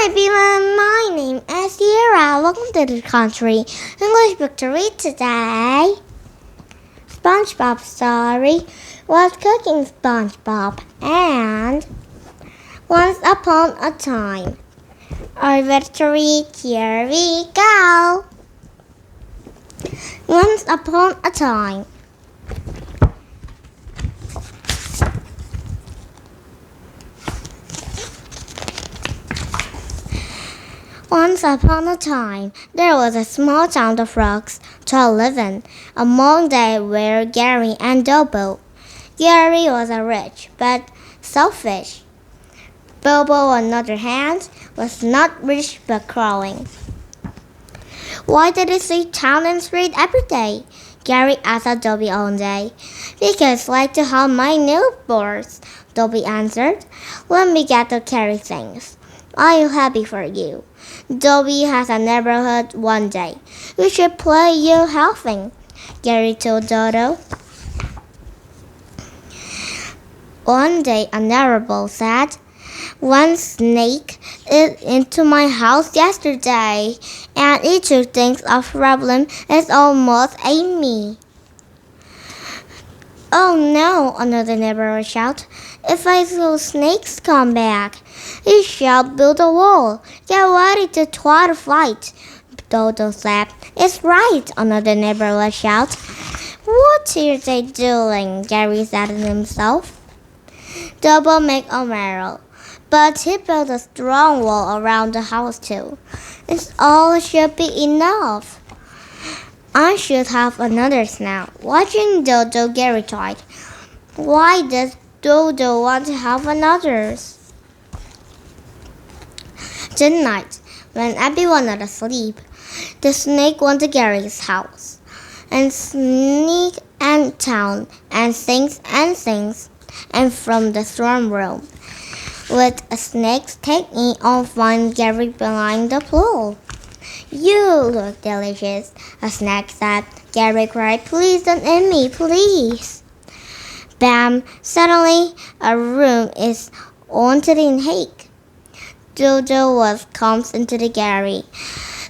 Hi everyone, my name is Sierra. Welcome to the country English book to read today. SpongeBob story was cooking SpongeBob and once upon a time. Are you ready to read? Here we go. Once upon a time. Once upon a time, there was a small town of frogs to live in. Among them were Gary and Bobo. Gary was a rich but selfish. Bobo, on the other hand, was not rich but crawling. Why did he see town and street every day? Gary asked Dobby one day. Because I like to help my neighbors, Dobby answered. Let me get to carry things. I'm happy for you. Dobby has a neighborhood one day. We should play you helping, Gary told Dodo. One day a neighbor said, one snake is into my house yesterday, and it took things off problem is almost ate me. Oh no, another neighbor shouted. If I saw snakes come back, we shall build a wall. Get ready to try to fight. Dodo said. It's right, another neighbor shouted. What are they doing? Gary said to himself. Double make a marrow, but he built a strong wall around the house too. It all should be enough. I should have another snack. Watching Dodo, Gary tried. Why does Dodo want to have another? Tonight, when everyone was asleep, the snake went to Gary's house and sneaked and town and sings, and from the throne room, with a snake taking on find Gary behind the pool. You look delicious, a snake said. Gary cried, please don't eat me, please. Bam! Suddenly, a room is haunted in hake. Dodo comes into the Gary.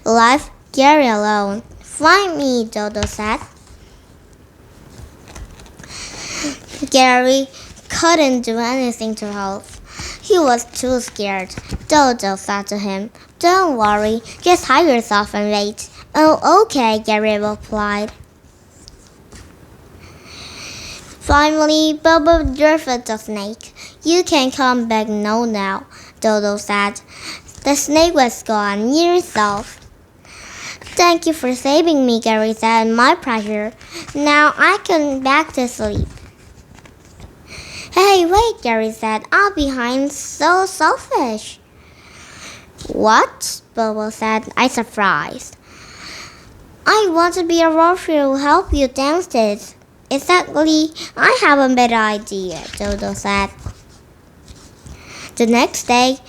Leave Gary alone. Find me, Dodo said. Gary couldn't do anything to help. He was too scared. Dodo said to him, don't worry, just hide yourself and wait. Oh, okay, Gary replied. Finally, Bobo drifted the snake. You can come back now, Dodo said. The snake was gone. Yourself. Thank you for saving me, Gary said. My pleasure. Now I can back to sleep. Hey, wait, Gary said. I'll be behind. So selfish. What? Bobo said. I'm surprised. I want to be a warrior who help you downstairs. Exactly. I have a better idea, Dodo said. The next day,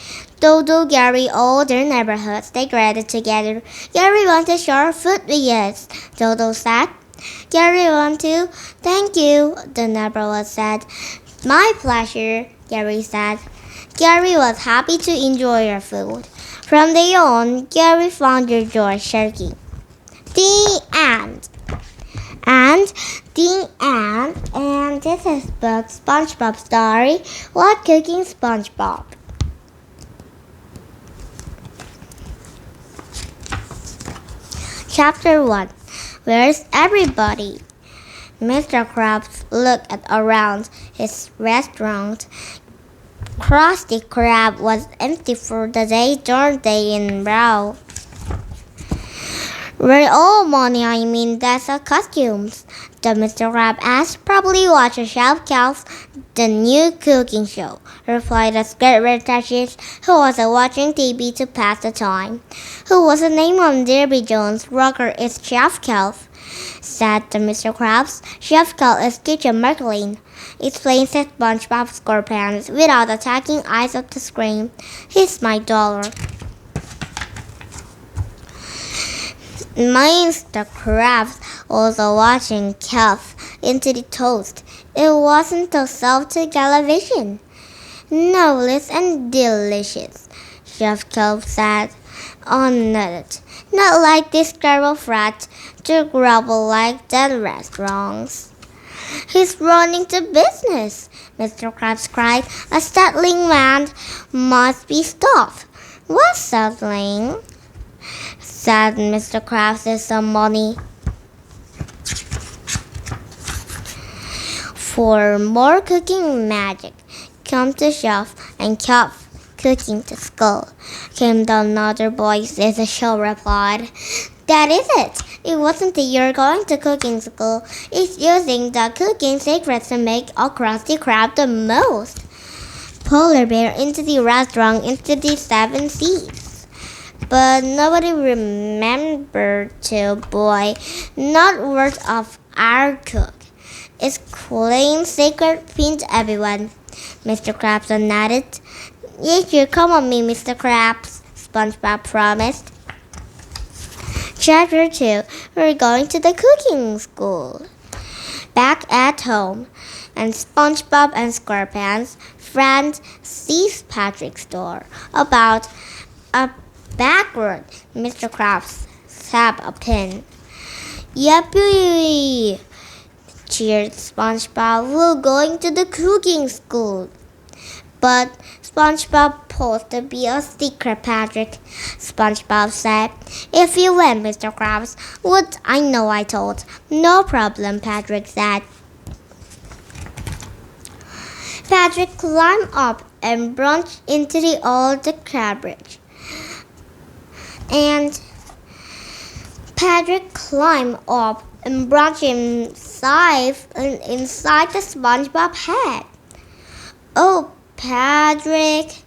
Dodo, Gary, all their neighborhoods, they gathered together. Gary wanted to share food with us, Dodo said. Gary wanted to. Thank you, the neighbor said. My pleasure, Gary said. Gary was happy to enjoy your food. From then on, Gary found your door shaking. The end. And this is book SpongeBob story. What cooking SpongeBob? Chapter 1. Where's everybody? Mr. Krabs looked around his restaurant. Krusty Krab was empty for the day, third day in a row. Where all money, that's a costumes, the Mr. Krab asked. Probably watch a Shelf Calf, the new cooking show, replied the scared red Duchess, who was watching TV to pass the time. Who was the name of Derby Jones' rocker is Chef Calf, said the Mr. Krabs. Chef Calf is teacher Merklin. Explained SpongeBob SquarePants without attacking eyes of the screen. He's my dollar. Mr. Krabs also watching Calf into the toast. It wasn't a salty television. Novelist and delicious. Chef Kelp said. Oh, not like this scarab rat to grovel like the restaurants. He's running the business, Mr. Krabs cried. A startling man must be stopped. What's startling? Said Mr. Krabs with some money. For more cooking magic, come to chef and Kelp cooking to school. Came the another voice as the show replied. That is it. It wasn't that you're going to cooking school. It's using the cooking secrets to make a Krusty Krab the most. Polar bear into the restaurant into the 7 Seas. But nobody remembered to boy, not worth of our cook. It's clean secret pinned everyone. Mr. Krabs nodded. Yes, you come on me, Mr. Krabs, SpongeBob promised. Chapter 2. We're going to the cooking school. Back at home, and SpongeBob and SquarePants' friend sees Patrick's door about a backward Mr. Krabs tap a pin. Yippee! Cheered SpongeBob. We're going to the cooking school. But SpongeBob posed to be a secret, Patrick. SpongeBob said, If you win, Mr. Krabs, what I know I told. No problem, Patrick said. Patrick climbed up and branched into the old cabbage. And Patrick climbed up and branched inside the SpongeBob head. Oh, Patrick,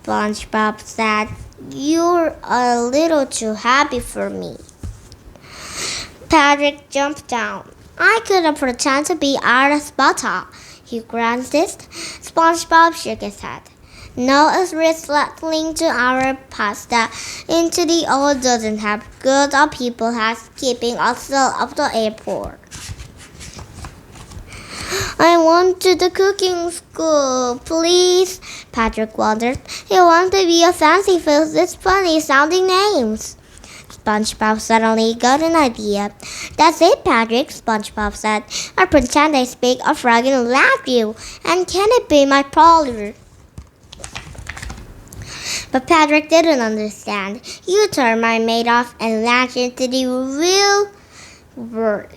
SpongeBob said, you're a little too happy for me. Patrick jumped down. I couldn't pretend to be out of butter, he grunted. SpongeBob shook his head. No, it's resettling to our pasta into the old doesn't have good people housekeeping also of the airport. I want to the cooking school, please, Patrick wondered. He wanted to be a fancy food with funny sounding names. SpongeBob suddenly got an idea. That's it, Patrick, SpongeBob said. I pretend I speak a frog and laugh you, and can it be my parlor? But Patrick didn't understand. You turned my mate off and latched into the real world.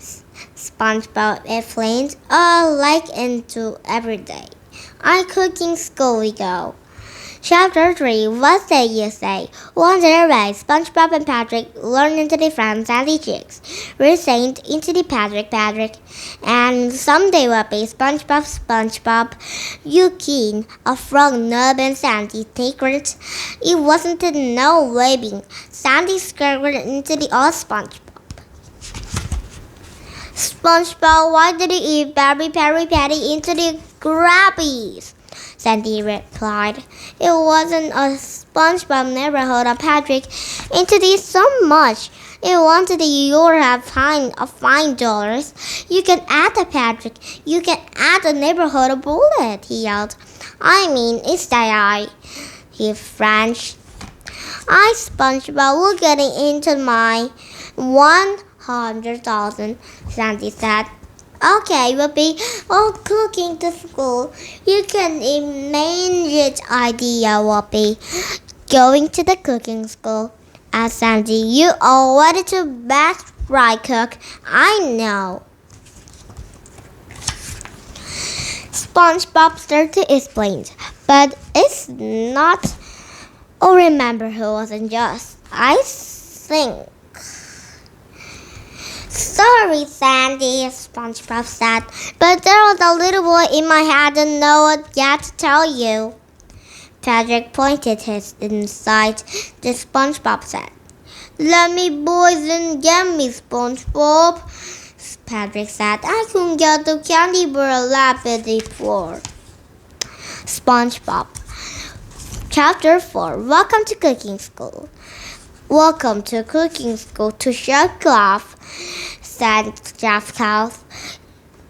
SpongeBob explained, like into every day. I cooking school we go. Chapter 3. What say you say? One day away, SpongeBob and Patrick learned into the friends and the chicks. We're saying into the Patrick. And someday will be SpongeBob. You keen, a frog nub and Sandy secret. It wasn't no waving. Sandy scurried into the old SpongeBob. SpongeBob, why did he eat Barry Patty into the Grabbies? Sandy replied. It wasn't a SpongeBob neighborhood of Patrick into this so much. It wanted you have fine dollars. You can add a Patrick. You can add a neighborhood of bullet, he yelled. I mean, it's that he French. I SpongeBob will getting into my 100,000, Sandy said. Okay, we'll be all cooking to school. You can imagine idea, Whoopi. Going to the cooking school. Asked Sandy, you already to best right cook. I know. SpongeBob started to explain, but it's not. Oh, remember who wasn't just. I think. Sorry, Sandy, SpongeBob said, but there was a little boy in my head and no one yet to tell you. Patrick pointed his inside. The SpongeBob said, Let me boys and get me, SpongeBob. Patrick said, I couldn't get the candy bar lapid before. SpongeBob. Chapter 4. Welcome to cooking school. Welcome to cooking school to Chef Clough, said Chef Clough.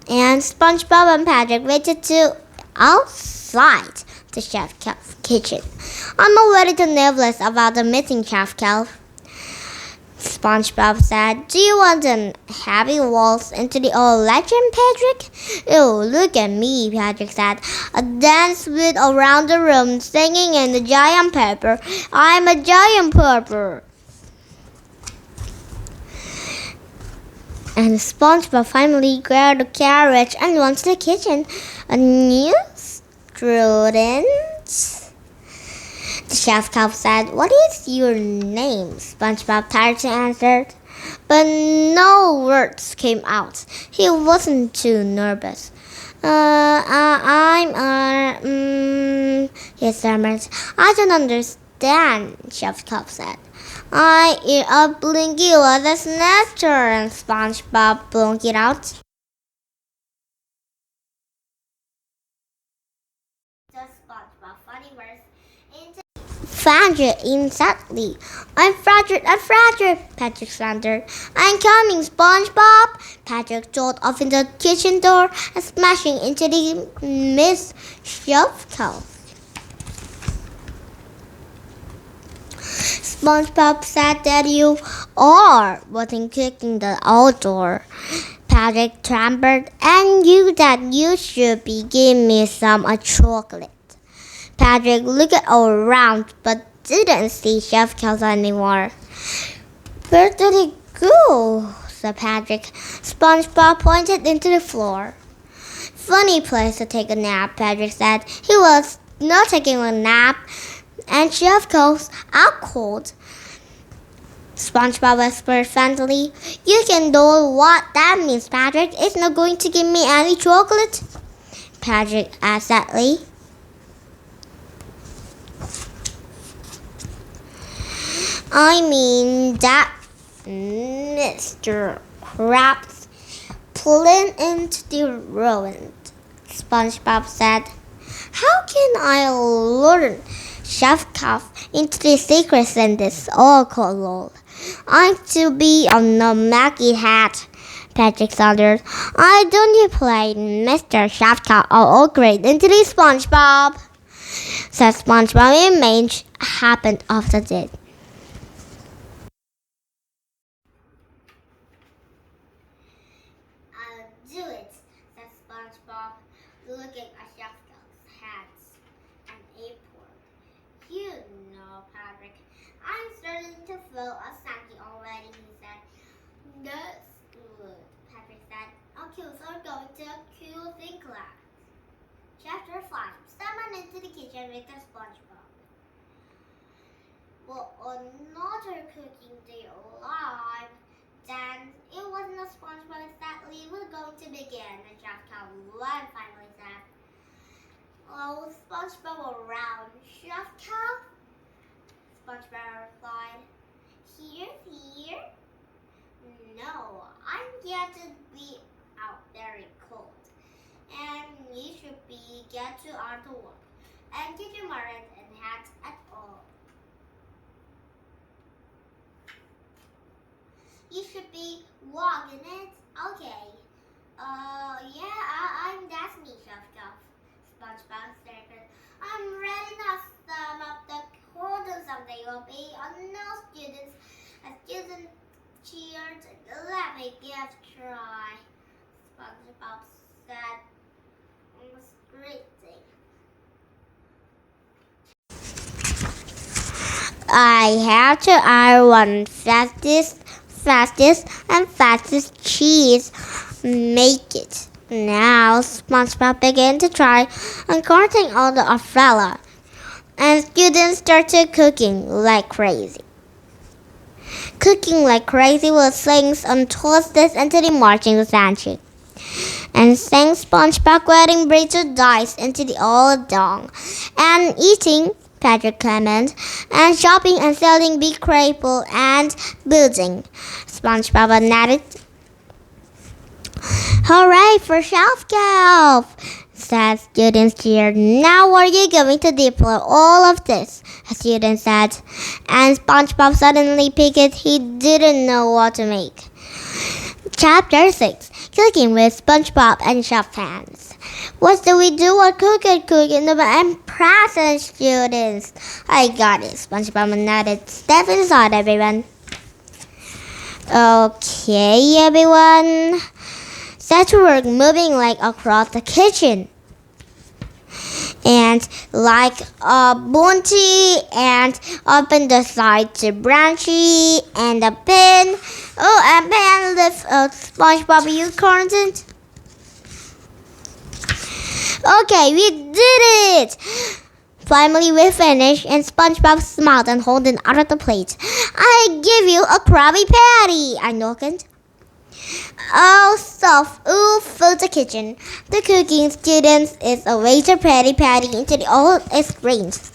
And SpongeBob and Patrick waited to outside the Chef kitchen. I'm already too nervous about the missing calf. SpongeBob said, "Do you want a heavy waltz into the old legend, Patrick?" "Oh, look at me," Patrick said. "A dance with around the room, singing in the giant pepper. I'm a giant pepper." And SpongeBob finally grabbed the carriage and went to the kitchen. "A new student?" The chef cop said, "What is your name?" SpongeBob tried to answer, but no words came out. He wasn't too nervous. He stammered. "I don't understand," Chef Cop said. "I eat a Blinky was a snatcher," and SpongeBob blinked it out. The SpongeBob funny verse into Fragile instantly. I'm fragile, Patrick thundered. "I'm coming, SpongeBob!" Patrick jumped off in the kitchen door and smashing into the mischief cow. SpongeBob said that you are wasn't kicking the outdoor. Patrick trembled, "And you that you should be giving me some chocolate." Patrick looked around but didn't see Chef Kelso anymore. "Where did he go?" said Patrick. SpongeBob pointed into the floor. "Funny place to take a nap," Patrick said. He was not taking a nap, and Chef Kelso out cold. SpongeBob whispered friendly, "You can do what that means, Patrick. It's not going to give me any chocolate." Patrick asked sadly. "I mean that Mr. Krabs plane into the ruin," SpongeBob said. "How can I learn Chef Cuff into the secrets in this alcohol? I'm to be on the Maggie hat," Patrick thundered. "I don't play Mr. Chef Cuff or upgrade into the SpongeBob," said SpongeBob. "It may happen after that." "I'll do it," said SpongeBob, looking at Chef Cuff's hats and apron. "You know, Patrick, I'm starting to feel a Sandy already," he said. "That's good," Patrick said. "Our kills are going to a cool thing class." Chapter 5. Someone into the kitchen with a SpongeBob. "Well, another cooking day alive. Then it wasn't a SpongeBob exactly. We're going to begin," the Chef Cow finally said. "Oh, SpongeBob around, Chef Cow?" SpongeBob replied. Here? No, I'm glad to be out very cold. And you should be get to out to work. And get your married and hats at all. You should be walking it. Okay. That's me, Chef Cuff. SpongeBob stared. "I'm ready now. Sum up the quarter someday will be on no students. A student cheered. Let me give a try," SpongeBob said. Greeting. "I have to iron fastest cheese. Make it." Now SpongeBob began to try uncutting all the umbrella, and students started cooking like crazy. Cooking like crazy with slings and toasters into the marching sandwich, and sang SpongeBob getting bread to dice into the old dong, and eating Patrick Clement, and shopping and selling big crapple and building. SpongeBob nodded. "Hooray for Shelf Calf!" said students cheered. "Now are you going to deploy all of this?" a student said. And SpongeBob suddenly picked he didn't know what to make. Chapter 6. Cooking with SpongeBob and Chef Hands. What do we do? A cooking and present students. I got it. SpongeBob nodded. Step inside, everyone. Okay, everyone. Set to work moving like across the kitchen. And like a bounty and open the side to branchy and a pin. Oh, and pen lift SpongeBob you content. Okay, we did it! Finally, we finished, and SpongeBob smiled and held it out of the plate. I give you a Krabby Patty, I knocked. Oh, soft, ooh, filled the kitchen. The cooking students is a waiter patty into the old screens.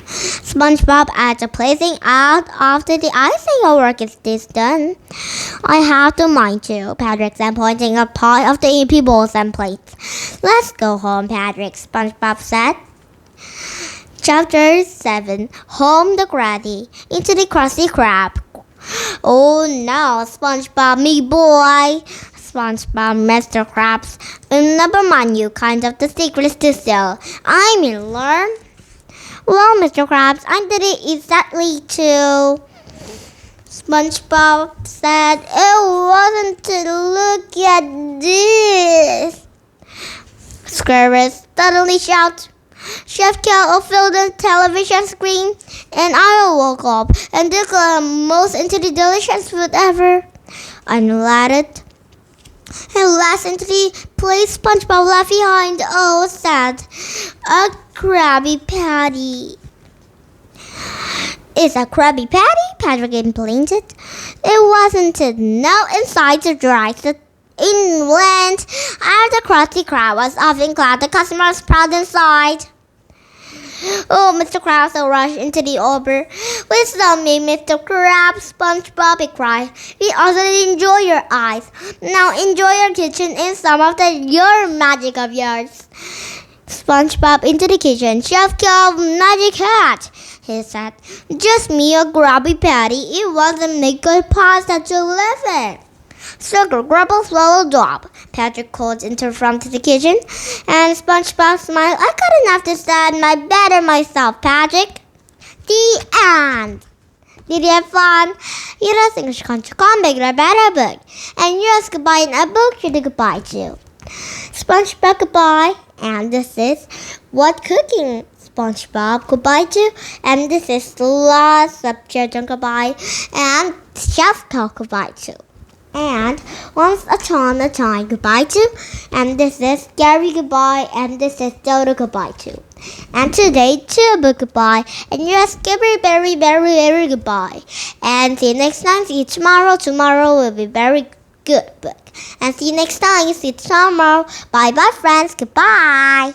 SpongeBob adds placing out after the icing work is this done. I have to mind too, Patrick said, pointing a pile of the empty bowls and plates. Let's go home, Patrick, SpongeBob said. Chapter 7 Home the Krabby into the Krusty Krab. Oh no, SpongeBob, me boy. SpongeBob, Mr. Krabs. Never mind you, kind of the secrets to sell. I mean, learn. Well, Mr. Krabs, I did it exactly too. SpongeBob said, it wasn't to look at this. Squirrels suddenly shout. Chef Cal filled the television screen, and I woke up and took the most into the delicious food ever. I nodded. And last into the place SpongeBob left behind. Oh, sad. A Krabby Patty. It's a Krabby Patty? Patrick complained. It wasn't it. No inside the dry. The inland. After Krusty Krab was often glad the customer was proud inside. Oh, Mr. Krabs rushed into the Uber. Please don't me, Mr. Krabs, SpongeBob, he cried. We also enjoy your eyes. Now enjoy your kitchen and some of your magic of yours. SpongeBob into the kitchen. Chef Cal, magic hat, he said. Just me a Krabby Patty. It wasn't make good pasta to live in. Sugar, grubble, swallow, drop. Patrick called into from the kitchen, and SpongeBob smiled. I couldn't have to stand my better myself, Patrick. The end. Did you have fun? Here's English.com, big better book. And here's goodbye in a book you're goodbye to. SpongeBob goodbye, and this is what cooking SpongeBob goodbye to, and this is the last subject goodbye, and Chef Cal goodbye to. And once upon a time goodbye to, and this is Gary goodbye, and this is Dodo goodbye to. And today Tuba goodbye, and yes, very goodbye. And see you next time, see you tomorrow. Tomorrow will be very good book. And see you next time, see you tomorrow. Bye bye friends, goodbye.